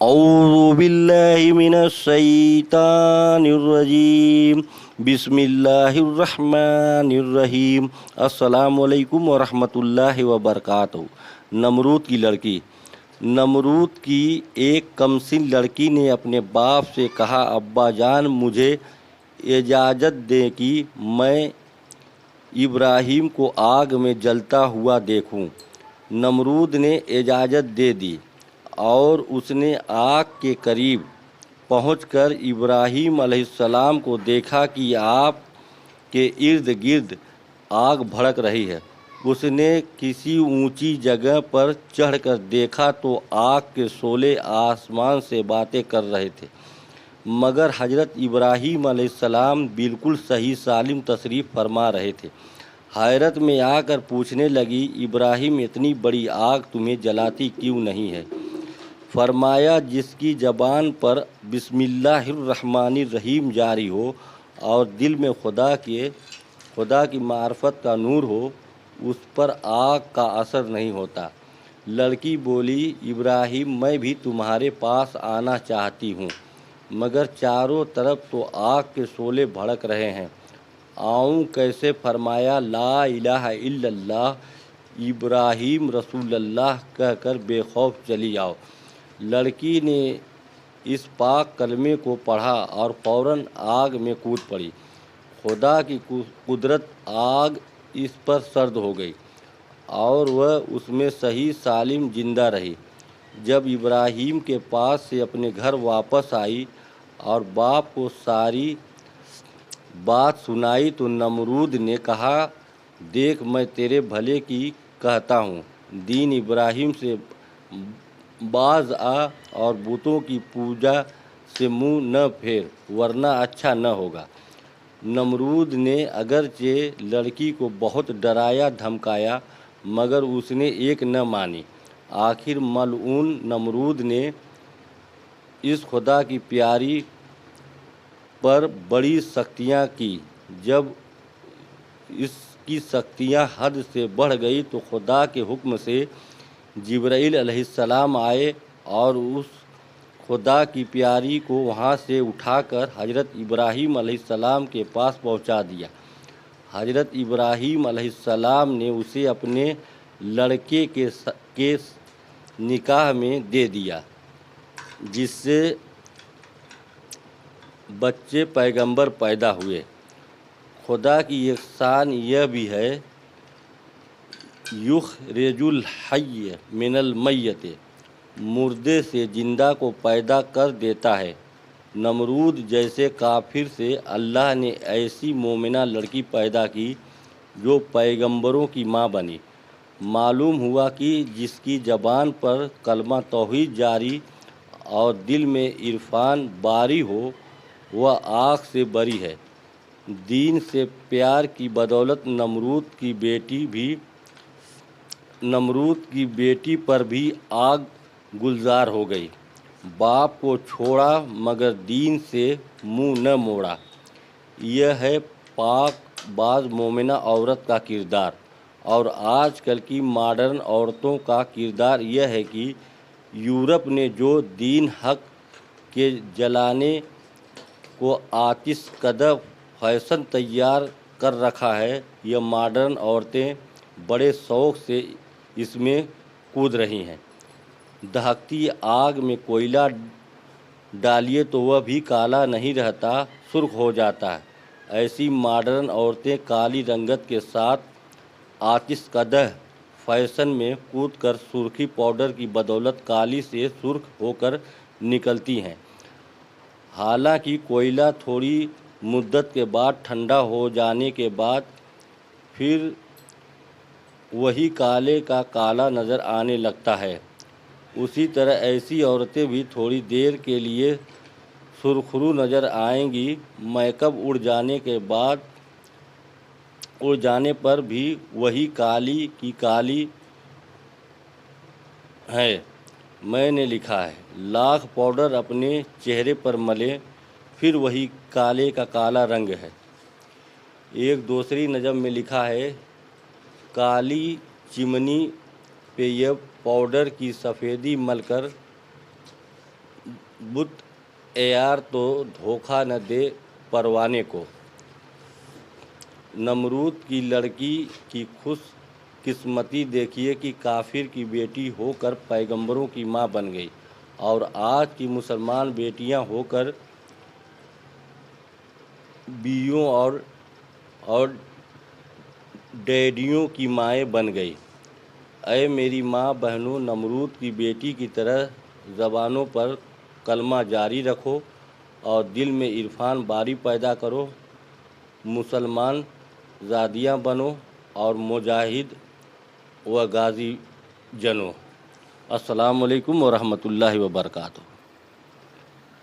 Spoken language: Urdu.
اعوذ باللہ من الشیطان الرجیم بسم اللہ الرحمن الرحیم۔ السلام علیکم ورحمۃ اللہ وبرکاتہ۔ نمرود کی لڑکی۔ نمرود کی ایک کمسن لڑکی نے اپنے باپ سے کہا، ابا جان مجھے اجازت دیں کہ میں ابراہیم کو آگ میں جلتا ہوا دیکھوں۔ نمرود نے اجازت دے دی اور اس نے آگ کے قریب پہنچ کر ابراہیم علیہ السلام کو دیکھا کہ آپ کے ارد گرد آگ بھڑک رہی ہے۔ اس نے کسی اونچی جگہ پر چڑھ کر دیکھا تو آگ کے شعلے آسمان سے باتیں کر رہے تھے، مگر حضرت ابراہیم علیہ السلام بالکل صحیح سالم تشریف فرما رہے تھے۔ حیرت میں آ کر پوچھنے لگی، ابراہیم اتنی بڑی آگ تمہیں جلاتی کیوں نہیں ہے؟ فرمایا، جس کی زبان پر بسم اللہ الرحمن الرحیم جاری ہو اور دل میں خدا کی معرفت کا نور ہو، اس پر آگ کا اثر نہیں ہوتا۔ لڑکی بولی، ابراہیم میں بھی تمہارے پاس آنا چاہتی ہوں، مگر چاروں طرف تو آگ کے شعلے بھڑک رہے ہیں، آؤں کیسے؟ فرمایا، لا الہ الا اللہ ابراہیم رسول اللہ کہہ کر بے خوف چلی آؤ۔ لڑکی نے اس پاک کلمے کو پڑھا اور فوراً آگ میں کود پڑی۔ خدا کی قدرت، آگ اس پر سرد ہو گئی اور وہ اس میں صحیح سالم زندہ رہی۔ جب ابراہیم کے پاس سے اپنے گھر واپس آئی اور باپ کو ساری بات سنائی تو نمرود نے کہا، دیکھ میں تیرے بھلے کی کہتا ہوں، دین ابراہیم سے باز آ اور بتوں کی پوجا سے منہ نہ پھیر ورنہ اچھا نہ ہوگا۔ نمرود نے اگرچہ لڑکی کو بہت ڈرایا دھمکایا مگر اس نے ایک نہ مانی۔ آخر ملعون نمرود نے اس خدا کی پیاری پر بڑی سختیاں کی۔ جب اس کی سختیاں حد سے بڑھ گئی تو خدا کے حکم سے جبرائیل علیہ السلام آئے اور اس خدا کی پیاری کو وہاں سے اٹھا کر حضرت ابراہیم علیہ السلام کے پاس پہنچا دیا۔ حضرت ابراہیم علیہ السلام نے اسے اپنے لڑکے کے نکاح میں دے دیا، جس سے بچے پیغمبر پیدا ہوئے۔ خدا کی احسان یہ بھی ہے، یخرج الحی من المیت، مردے سے زندہ کو پیدا کر دیتا ہے۔ نمرود جیسے کافر سے اللہ نے ایسی مومنہ لڑکی پیدا کی جو پیغمبروں کی ماں بنی۔ معلوم ہوا کہ جس کی زبان پر کلمہ توحید جاری اور دل میں عرفان باری ہو وہ آگ سے بری ہے۔ دین سے پیار کی بدولت نمرود کی بیٹی پر بھی آگ گلزار ہو گئی۔ باپ کو چھوڑا مگر دین سے منہ نہ موڑا۔ یہ ہے پاک باز مومنہ عورت کا کردار۔ اور آج کل کی ماڈرن عورتوں کا کردار یہ ہے کہ یورپ نے جو دین حق کے جلانے کو آتش کدہ فیشن تیار کر رکھا ہے، یہ ماڈرن عورتیں بڑے شوق سے اس میں کود رہی ہیں۔ دہکتی آگ میں کوئلہ ڈالیے تو وہ بھی کالا نہیں رہتا، سرخ ہو جاتا ہے۔ ایسی ماڈرن عورتیں کالی رنگت کے ساتھ آتش کدہ فیشن میں کود کر سرخی پاؤڈر کی بدولت کالی سے سرخ ہو کر نکلتی ہیں۔ حالانکہ کوئلہ تھوڑی مدت کے بعد ٹھنڈا ہو جانے کے بعد پھر وہی کالے کا کالا نظر آنے لگتا ہے، اسی طرح ایسی عورتیں بھی تھوڑی دیر کے لیے سرخرو نظر آئیں گی، میک اپ اڑ جانے پر بھی وہی کالی کی کالی ہے۔ میں نے لکھا ہے، لاکھ پاؤڈر اپنے چہرے پر ملے پھر وہی کالے کا کالا رنگ ہے۔ ایک دوسری نظم میں لکھا ہے، کالی چمنی پہ یہ پاؤڈر کی سفیدی مل کر بت یار تو دھوکہ نہ دے پروانے کو، نمرود کی لڑکی کی خوش قسمتی دیکھیے کہ کافر کی بیٹی ہو کر پیغمبروں کی ماں بن گئی، اور آج کی مسلمان بیٹیاں ہو کر بیویوں اور ڈیڈیوں کی مائیں بن گئی۔ اے میری ماں بہنوں، نمرود کی بیٹی کی طرح زبانوں پر کلمہ جاری رکھو اور دل میں عرفان باری پیدا کرو، مسلمان زادیاں بنو اور مجاہد و غازی جنو۔ السلام علیکم ورحمۃ اللہ وبرکاتہ۔